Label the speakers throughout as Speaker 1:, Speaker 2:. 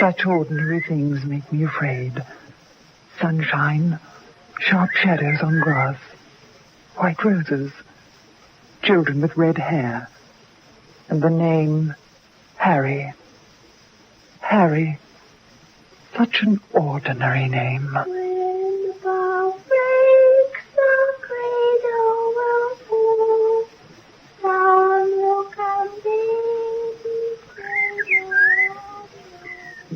Speaker 1: Such ordinary things make me afraid. Sunshine, sharp shadows on grass, white roses, children with red hair, and the name Harry. Harry. Such an ordinary name.
Speaker 2: When the bow breaks, the cradle will fall. Down will come baby cradle.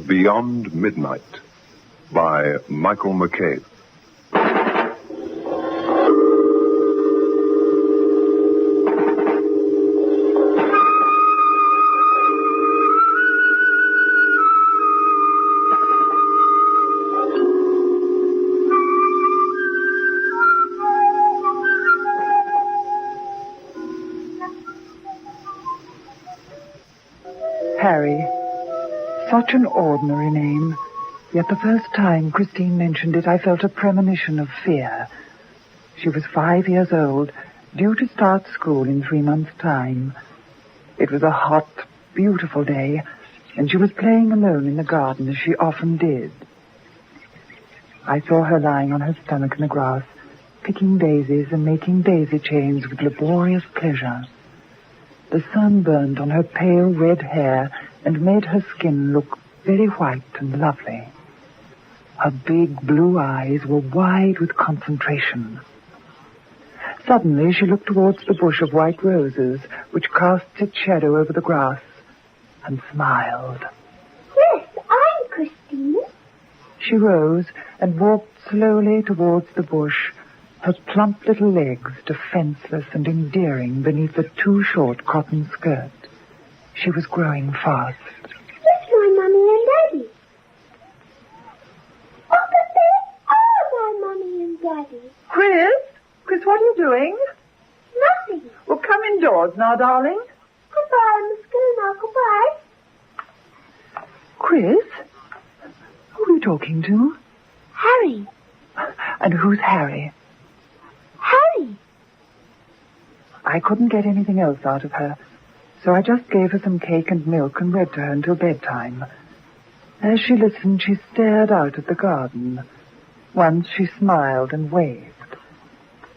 Speaker 3: Beyond Midnight by Michael McCabe.
Speaker 1: Harry. Such an ordinary name. Yet the first time Christine mentioned it, I felt a premonition of fear. She was 5 years old, due to start school in 3 months' time. It was a hot, beautiful day, and she was playing alone in the garden as she often did. I saw her lying on her stomach in the grass, picking daisies and making daisy chains with laborious pleasure. The sun burned on her pale red hair and made her skin look very white and lovely. Her big blue eyes were wide with concentration. Suddenly she looked towards the bush of white roses, which cast its shadow over the grass, and smiled.
Speaker 2: Yes, I'm Christine.
Speaker 1: She rose and walked slowly towards the bush, her plump little legs defenseless and endearing beneath a too short cotton skirt. She was growing fast.
Speaker 2: Yes, my mummy and daddy. Oh, but they are my mummy and daddy.
Speaker 1: Chris, what are you doing?
Speaker 2: Nothing.
Speaker 1: Well, come indoors now, darling.
Speaker 2: Goodbye, Miss Gilmore. Goodbye.
Speaker 1: Chris? Who are you talking to?
Speaker 2: Harry.
Speaker 1: And who's Harry?
Speaker 2: Harry.
Speaker 1: I couldn't get anything else out of her, so I just gave her some cake and milk and read to her until bedtime. As she listened, she stared out at the garden. Once she smiled and waved.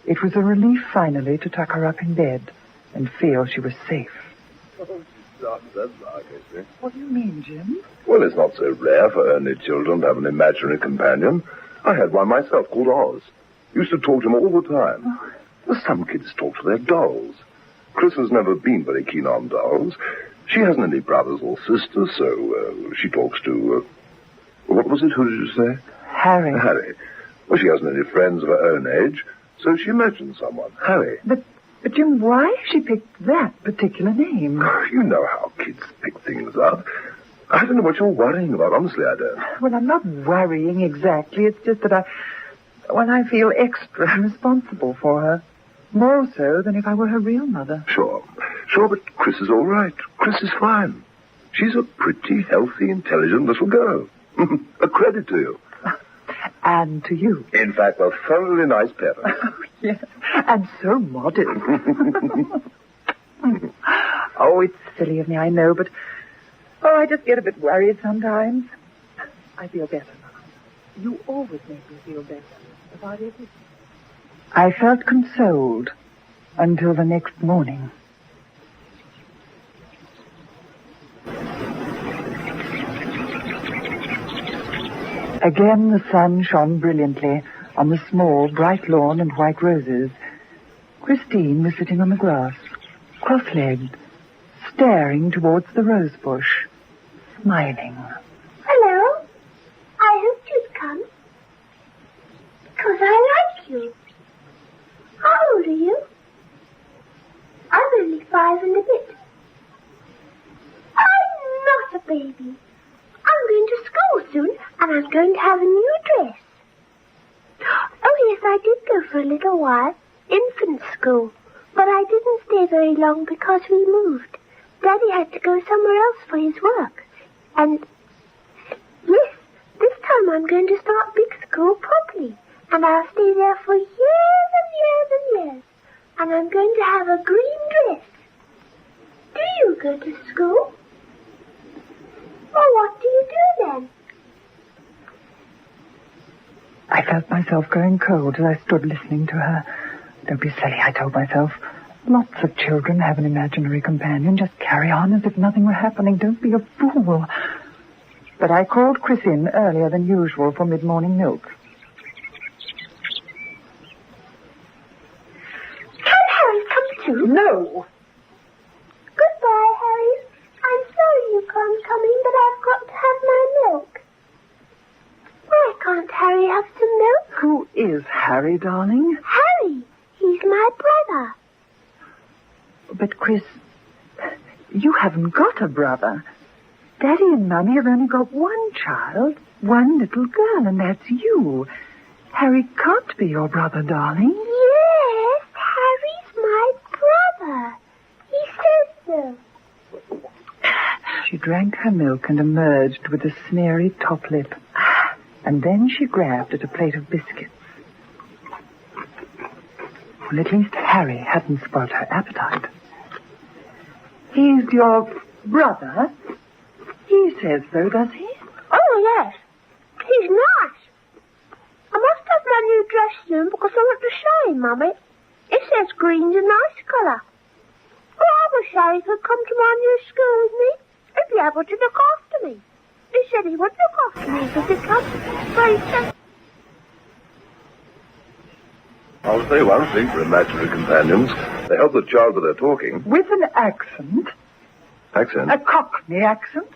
Speaker 1: It was a relief finally to tuck her up in bed and feel she was safe.
Speaker 4: Oh, she's not that large, is it?
Speaker 1: What do you mean, Jim?
Speaker 4: Well, it's not so rare for only children to have an imaginary companion. I had one myself called Oz. Used to talk to him all the time.
Speaker 1: Oh.
Speaker 4: Well, some kids talk to their dolls. Chris has never been very keen on dolls. She hasn't any brothers or sisters, so she talks to... what was it? Who did you say?
Speaker 1: Harry.
Speaker 4: Harry. Well, she hasn't any friends of her own age, so she mentioned someone. Harry.
Speaker 1: But Jim, why has she picked that particular name?
Speaker 4: You know how kids pick things up. I don't know what you're worrying about. Honestly, I don't.
Speaker 1: Well, I'm not worrying exactly. It's just that I feel extra responsible for her. More so than if I were her real mother.
Speaker 4: Sure, but Chris is all right. Chris is fine. She's a pretty, healthy, intelligent little girl. A credit to you.
Speaker 1: And to you.
Speaker 4: In fact, a thoroughly nice parent.
Speaker 1: Oh, yes, and so modest. Oh, it's silly of me, I know, but... I just get a bit worried sometimes. I feel better now. You always make me feel better about everything. I felt consoled until the next morning. Again the sun shone brilliantly on the small, bright lawn and white roses. Christine was sitting on the grass, cross-legged, staring towards the rose bush, smiling.
Speaker 2: Hello. I hoped you'd come. Because I like you. How old are you? I'm only 5 and a bit. I'm not a baby. I'm going to school soon, and I'm going to have a new dress. Oh, yes, I did go for a little while. Infant school. But I didn't stay very long because we moved. Daddy had to go somewhere else for his work. And, yes, this time I'm going to start big school properly. And I'll stay there for years and years and years. And I'm going to have a green dress. Do you go to school? Well, what do you do then?
Speaker 1: I felt myself going cold as I stood listening to her. Don't be silly, I told myself. Lots of children have an imaginary companion. Just carry on as if nothing were happening. Don't be a fool. But I called Chris in earlier than usual for mid-morning milk.
Speaker 2: Can Harry come too?
Speaker 1: No.
Speaker 2: Goodbye, Harry. I'm sorry you can't come in, but I've got to have my milk. Why can't Harry have some milk?
Speaker 1: Who is Harry, darling?
Speaker 2: Harry. He's my brother.
Speaker 1: But, Chris, you haven't got a brother. Daddy and Mummy have only got one child, one little girl, and that's you. Harry can't be your brother, darling.
Speaker 2: Yes, Harry's my brother. He says so.
Speaker 1: She drank her milk and emerged with a smeary top lip. And then she grabbed at a plate of biscuits. Well, at least Harry hadn't spoiled her appetite. He's your brother? He says so, does he?
Speaker 2: Oh, yes. He's nice. I must have my new dress soon because I want to show him, Mummy. It says green's a nice colour. Oh, I wish Harry could come to my new school with me. He'd be able to look after me. He said he would look after me because it comes very.
Speaker 4: I'll say one thing for imaginary companions. They help the child with their talking.
Speaker 1: With an accent.
Speaker 4: Accent?
Speaker 1: A Cockney accent.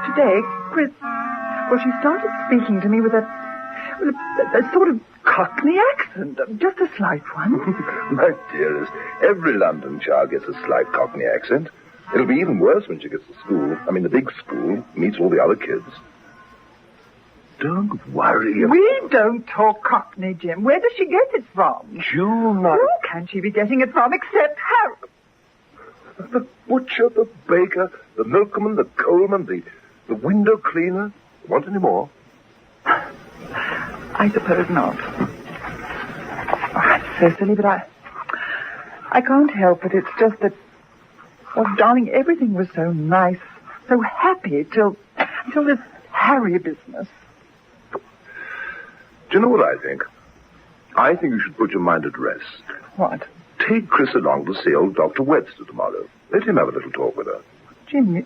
Speaker 1: Today, Chris, well, she started speaking to me with a sort of Cockney accent, just a slight one.
Speaker 4: My dearest, every London child gets a slight Cockney accent. It'll be even worse when she gets to school. I mean, the big school, meets all the other kids. Don't worry.
Speaker 1: We don't talk Cockney, Jim. Where does she get it from?
Speaker 4: June,
Speaker 1: Who can she be getting it from except Harry?
Speaker 4: The butcher, the baker, the milkman, the coalman, the window cleaner. Want any more?
Speaker 1: I suppose not. Oh, it's so silly, but I can't help it. It's just that, well, darling, everything was so nice, so happy till this Harry business.
Speaker 4: Do you know what I think? I think you should put your mind at rest.
Speaker 1: What?
Speaker 4: Take Chris along to see old Dr. Webster tomorrow. Let him have a little talk with her.
Speaker 1: Jim, do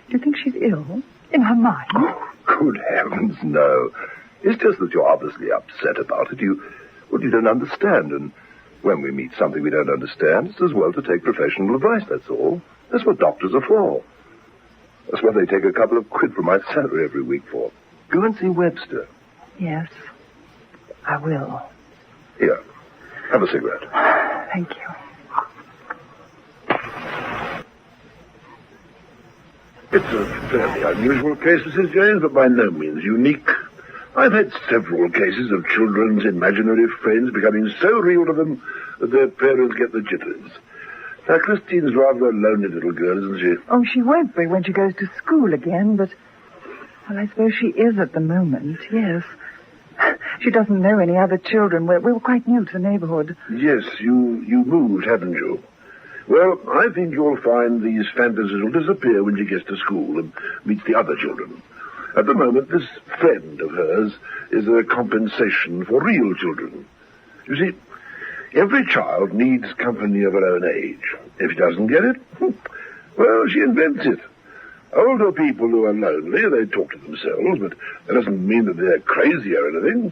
Speaker 1: you think she's ill? In her mind?
Speaker 4: Oh, good heavens, no. It's just that you're obviously upset about it. You don't understand, and when we meet something we don't understand, it's as well to take professional advice, that's all. That's what doctors are for. That's what they take a couple of quid from my salary every week for. Go and see Webster.
Speaker 1: Yes, I will.
Speaker 4: Here, have a cigarette.
Speaker 1: Thank you.
Speaker 5: It's a fairly unusual case, Mrs. James, but by no means unique. I've had several cases of children's imaginary friends becoming so real to them that their parents get the jitters. Now, Christine's rather a lonely little girl, isn't she?
Speaker 1: Oh, she won't be when she goes to school again, but, well, I suppose she is at the moment, yes. She doesn't know any other children. We were quite new to the neighborhood.
Speaker 5: Yes, you moved, haven't you? Well, I think you'll find these fantasies will disappear when she gets to school and meets the other children. At the moment, this friend of hers is a compensation for real children. You see, every child needs company of her own age. If she doesn't get it, well, she invents it. Older people who are lonely, they talk to themselves, but that doesn't mean that they're crazy or anything.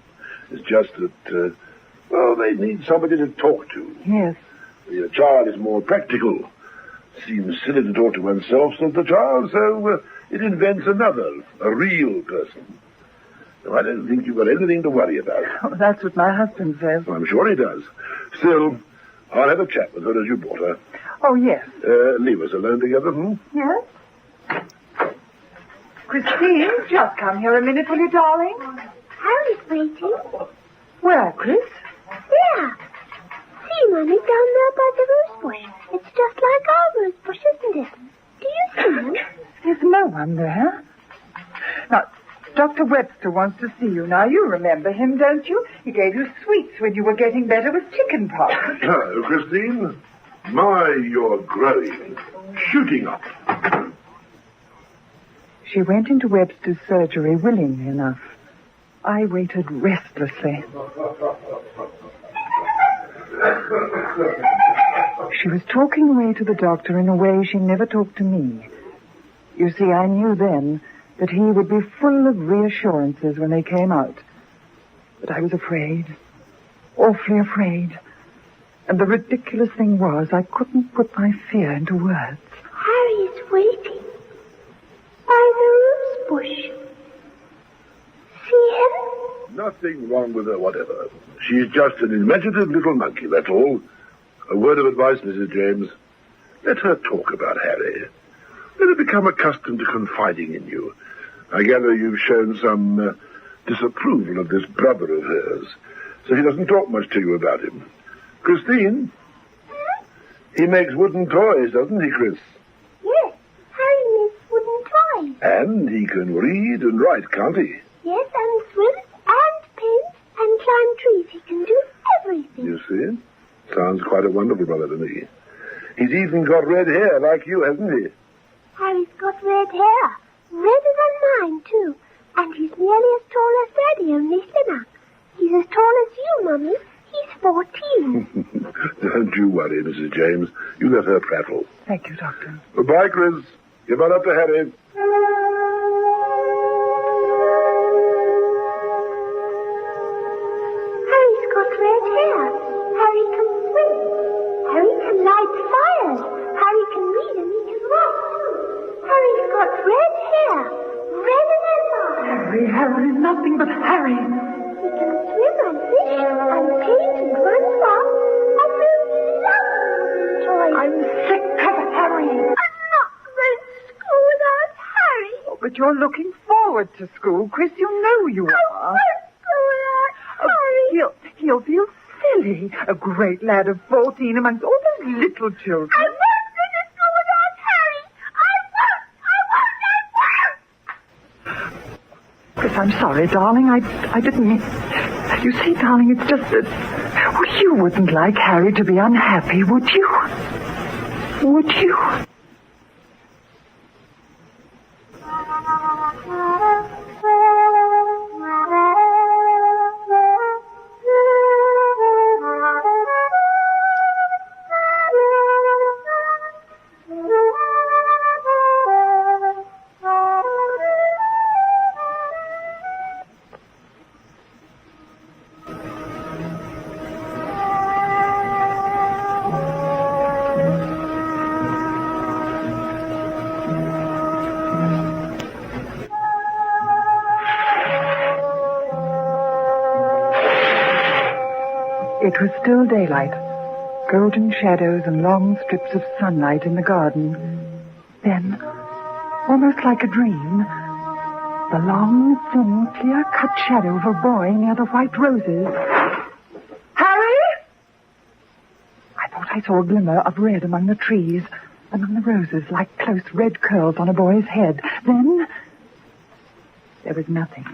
Speaker 5: It's just that, well, they need somebody to talk to.
Speaker 1: Yes.
Speaker 5: The child is more practical. Seems silly to talk to oneself, says the child, so it invents another, a real person. No, I don't think you've got anything to worry about.
Speaker 1: Oh, that's what my husband says.
Speaker 5: I'm sure he does. Still, I'll have a chat with her as you brought her.
Speaker 1: Oh, yes.
Speaker 5: Leave us alone together,
Speaker 1: Yes? Christine, just come here a minute, will you, darling?
Speaker 2: Harry's waiting.
Speaker 1: Where, Chris?
Speaker 2: There. See, Mummy, down there by the rose bush. It's just like our rose bush, isn't it? Do you see him?
Speaker 1: There's no one there. Now, Dr. Webster wants to see you now. You remember him, don't you? He gave you sweets when you were getting better with chicken pox.
Speaker 5: Hello, Christine. My, you're growing. Shooting up.
Speaker 1: She went into Webster's surgery willingly enough. I waited restlessly. She was talking away to the doctor in a way she never talked to me. You see, I knew then that he would be full of reassurances when they came out. But I was afraid, awfully afraid. And the ridiculous thing was, I couldn't put my fear into words.
Speaker 2: Harry's waiting by the rose bush. See him?
Speaker 5: Nothing wrong with her, whatever. She's just an imaginative little monkey, that's all. A word of advice, Mrs. James. Let her talk about Harry. Let her become accustomed to confiding in you. I gather you've shown some disapproval of this brother of hers, so he doesn't talk much to you about him. Christine? He makes wooden toys, doesn't he, Chris?
Speaker 2: Yes, Harry makes wooden toys.
Speaker 5: And he can read and write, can't he?
Speaker 2: Yes, and swim, and paint, and climb trees. He can do everything.
Speaker 5: You see? Sounds quite a wonderful brother to me. He's even got red hair like you, hasn't he?
Speaker 2: Harry's got red hair. Redder than mine, too. And he's nearly as tall as Daddy, only thinner. He's as tall as you, Mummy. He's 14.
Speaker 5: Don't you worry, Mrs. James. You let her prattle.
Speaker 1: Thank you, Doctor.
Speaker 5: Goodbye, Chris. Give on up to Harry.
Speaker 2: Harry's got red hair. Harry can swim. Harry can light fires. Harry can read and he can write, too. Harry's got red hair. Redder than mine.
Speaker 1: Harry, nothing but Harry.
Speaker 2: He can swim and fish and paint and run fast and build lovely toys.
Speaker 1: I'm sick of Harry.
Speaker 2: I'm not going to school without Harry.
Speaker 1: Oh, but you're looking forward to school, Chris. You know you
Speaker 2: I
Speaker 1: are.
Speaker 2: won't go without Harry.
Speaker 1: He'll feel silly. A great lad of 14 amongst all those little children.
Speaker 2: I won't go to school without Harry. I won't.
Speaker 1: Chris, I'm sorry, darling. I didn't mean... You see, darling, it's just that... Well, you wouldn't like Harry to be unhappy, would you? Would you? It was still daylight, golden shadows and long strips of sunlight in the garden. Then, almost like a dream, the long, thin, clear-cut shadow of a boy near the white roses. Harry! I thought I saw a glimmer of red among the trees, among the roses, like close red curls on a boy's head. Then, there was nothing.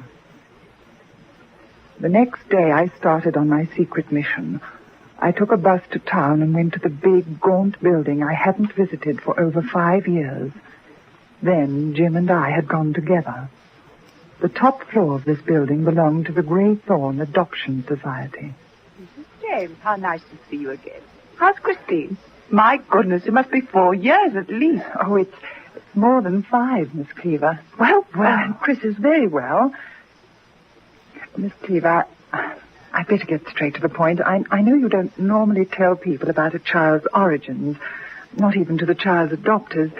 Speaker 1: The next day I started on my secret mission. I took a bus to town and went to the big, gaunt building I hadn't visited for over 5 years. Then Jim and I had gone together. The top floor of this building belonged to the Greythorn Adoption Society.
Speaker 6: Mrs. James, how nice to see you again. How's Christine? My goodness, it must be 4 years at least.
Speaker 1: Oh, it's more than 5, Miss Cleaver. Well, Chris is very well. Miss Cleaver, I'd better get straight to the point. I know you don't normally tell people about a child's origins, not even to the child's adopters,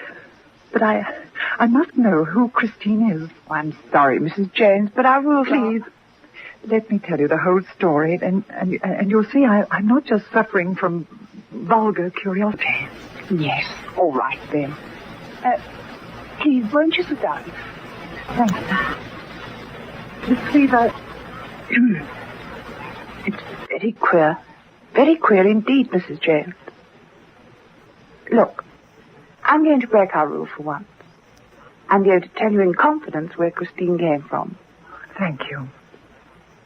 Speaker 1: but I must know who Christine is.
Speaker 6: I'm sorry, Mrs. James, but I will...
Speaker 1: Please, let me tell you the whole story, and you'll see I'm not just suffering from vulgar curiosity.
Speaker 6: Yes, all right then. Please, won't you sit down?
Speaker 1: Thank you. Miss Cleaver...
Speaker 6: It's very queer indeed, Mrs. James. Look, I'm going to break our rule for once. I'm going to tell you in confidence where Christine came from.
Speaker 1: Thank you.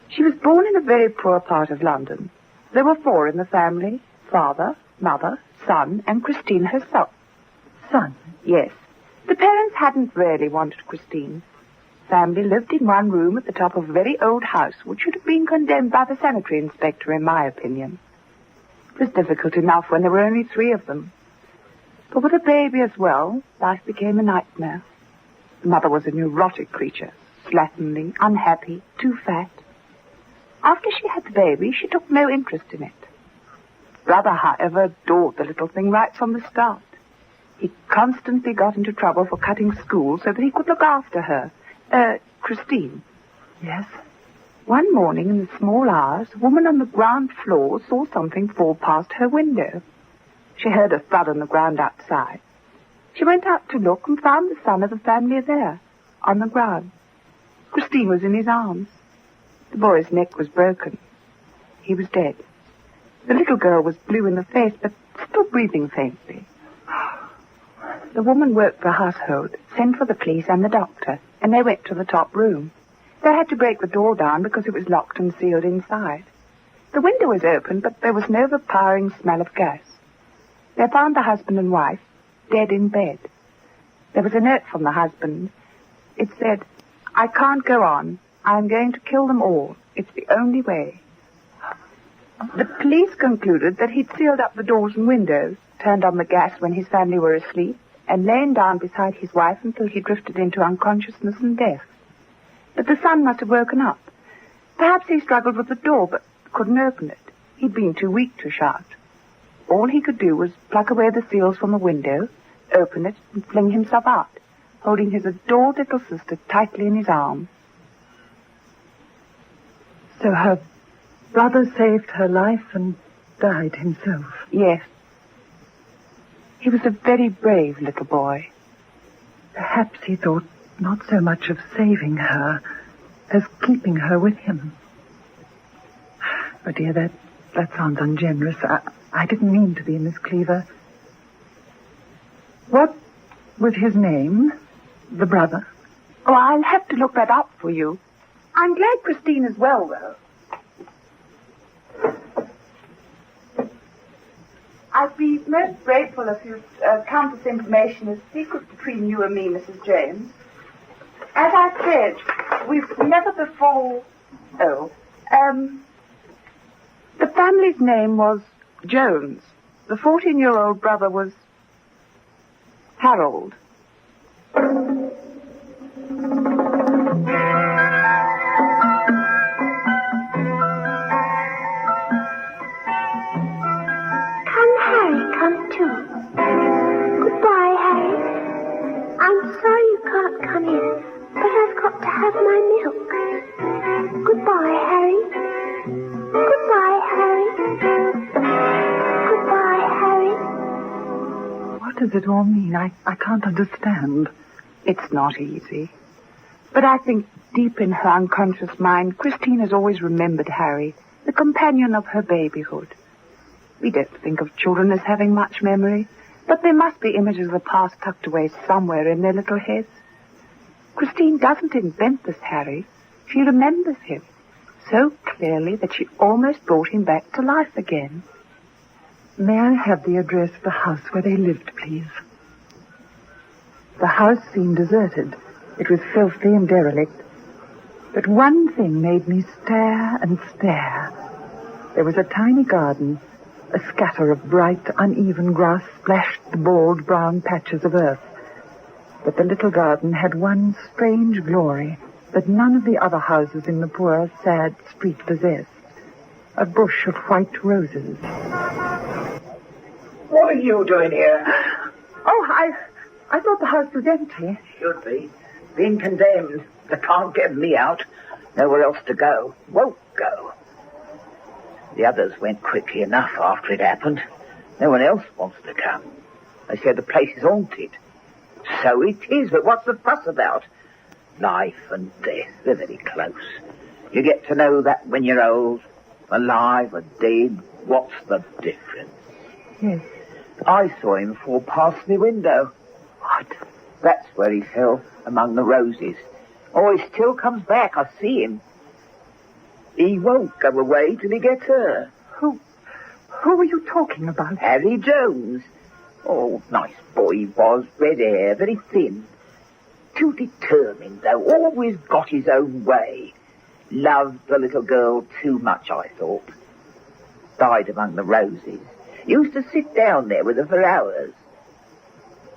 Speaker 6: She was born in a very poor part of London. There were 4 in the family: father, mother, son, and Christine herself.
Speaker 1: Son?
Speaker 6: Yes. The parents hadn't really wanted Christine. Family lived in one room at the top of a very old house, which should have been condemned by the sanitary inspector, in my opinion. It was difficult enough when there were only 3 of them. But with a baby as well, life became a nightmare. The mother was a neurotic creature, slatternly, unhappy, too fat. After she had the baby, she took no interest in it. Brother, however, adored the little thing right from the start. He constantly got into trouble for cutting school so that he could look after her. Christine.
Speaker 1: Yes?
Speaker 6: One morning in the small hours, a woman on the ground floor saw something fall past her window. She heard a thud on the ground outside. She went out to look and found the son of the family there, on the ground. Christine was in his arms. The boy's neck was broken. He was dead. The little girl was blue in the face, but still breathing faintly. The woman worked the household, sent for the police and the doctor, and they went to the top room. They had to break the door down because it was locked and sealed inside. The window was open, but there was no overpowering smell of gas. They found the husband and wife dead in bed. There was a note from the husband. It said, "I can't go on. I am going to kill them all. It's the only way." The police concluded that he'd sealed up the doors and windows, turned on the gas when his family were asleep, and lain down beside his wife until he drifted into unconsciousness and death. But the son must have woken up. Perhaps he struggled with the door, but couldn't open it. He'd been too weak to shout. All he could do was pluck away the seals from the window, open it, and fling himself out, holding his adored little sister tightly in his arms.
Speaker 1: So her brother saved her life and died himself?
Speaker 6: Yes. He was a very brave little boy.
Speaker 1: Perhaps he thought not so much of saving her as keeping her with him. Oh, dear, that sounds ungenerous. I didn't mean to be, Miss Cleaver. What was his name, the brother?
Speaker 6: Oh, I'll have to look that up for you. I'm glad Christine is well, though. I'd be most grateful if you'd count this information as secret between you and me, Mrs. James. As I said, we've never before... the family's name was Jones. The 14-year-old brother was Harold.
Speaker 2: Come too. Goodbye, Harry. I'm sorry you can't come in, but I've got to have my milk. Goodbye, Harry. Goodbye, Harry. Goodbye, Harry.
Speaker 1: What does it all mean? I can't understand.
Speaker 6: It's not easy. But I think deep in her unconscious mind, Christine has always remembered Harry, the companion of her babyhood. We don't think of children as having much memory, but there must be images of the past tucked away somewhere in their little heads. Christine doesn't invent this Harry. She remembers him so clearly that she almost brought him back to life again.
Speaker 1: May I have the address of the house where they lived, please? The house seemed deserted. It was filthy and derelict. But one thing made me stare and stare. There was a tiny garden. A scatter of bright, uneven grass splashed the bald, brown patches of earth. But the little garden had one strange glory that none of the other houses in the poor, sad street possessed. A bush of white roses.
Speaker 7: What are you doing here?
Speaker 1: Oh, I thought the house was empty.
Speaker 7: Should be. Been condemned. They can't get me out. Nowhere else to go. Won't go. The others went quickly enough after it happened. No one else wants to come. They say the place is haunted. So it is, but what's the fuss about? Life and death, they're very close. You get to know that when you're old. Alive or dead, what's the difference?
Speaker 1: Yes.
Speaker 7: I saw him fall past the window.
Speaker 1: What?
Speaker 7: That's where he fell, among the roses. Oh, he still comes back. I see him. He won't go away till he gets her.
Speaker 1: Who are you talking about?
Speaker 7: Harry Jones. Oh, nice boy he was, red hair, very thin. Too determined, though, always got his own way. Loved the little girl too much, I thought. Died among the roses. Used to sit down there with her for hours.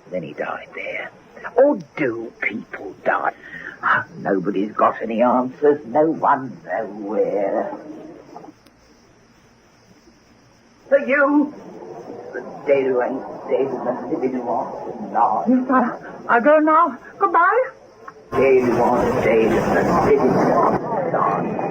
Speaker 7: Then he died there. Or do people die? Nobody's got any answers. No one nowhere. For you, the dead who ain't dead and the living who aren't alive.
Speaker 1: Yes, I'll go now. Goodbye.
Speaker 7: Dead who aren't dead and the living who aren't alive.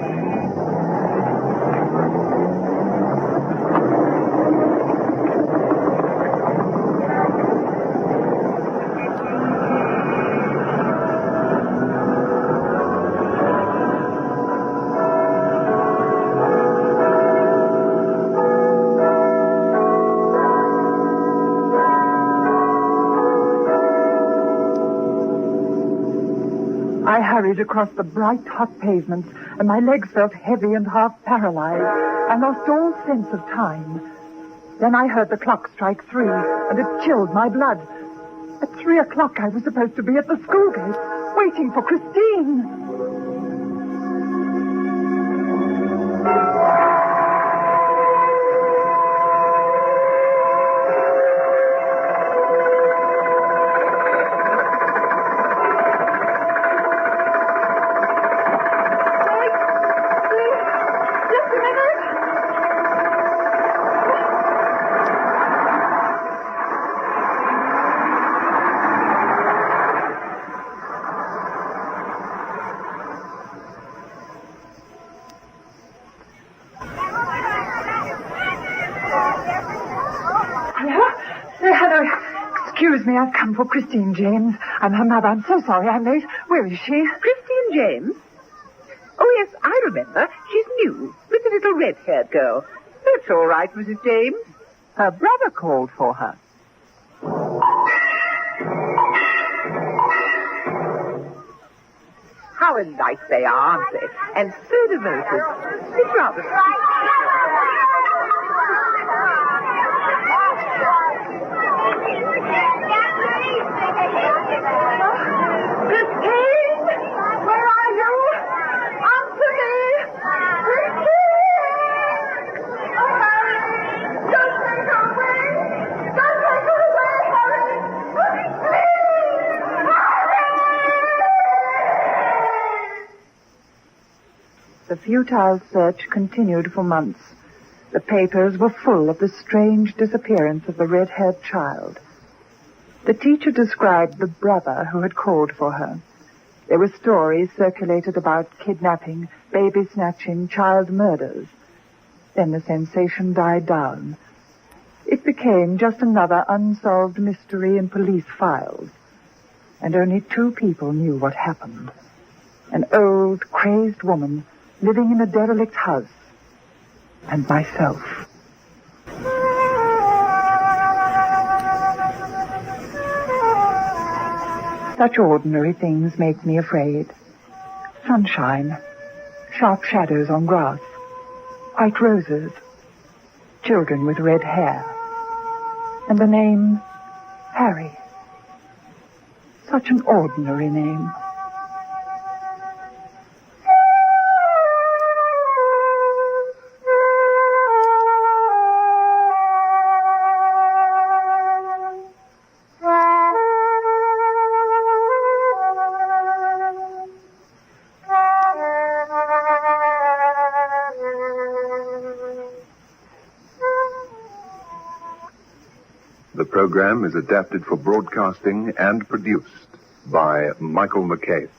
Speaker 1: I hurried across the bright, hot pavements, and my legs felt heavy and half paralyzed. I lost all sense of time. Then I heard the clock strike 3, and it chilled my blood. At 3 o'clock, I was supposed to be at the school gate, waiting for Christine. Excuse me, I've come for Christine, James. I'm her mother. I'm so sorry I'm late. Where is she?
Speaker 6: Christine James? Oh, yes, I remember. She's new, with the little red-haired girl. That's all right, Mrs. James. Her brother called for her. How alike they are, aren't they? And so devoted. It's rather sweet.
Speaker 1: Christine! Where are you? Answer me! Christine! Oh, Harry! Don't take her away! Don't take her away, Harry! Please! Harry! The futile search continued for months. The papers were full of the strange disappearance of the red-haired child. The teacher described the brother who had called for her. There were stories circulated about kidnapping, baby snatching, child murders. Then the sensation died down. It became just another unsolved mystery in police files. And only 2 people knew what happened. An old, crazed woman living in a derelict house. And myself. Such ordinary things make me afraid. Sunshine, sharp shadows on grass, white roses, children with red hair, and the name Harry. Such an ordinary name.
Speaker 3: The program is adapted for broadcasting and produced by Michael McCabe.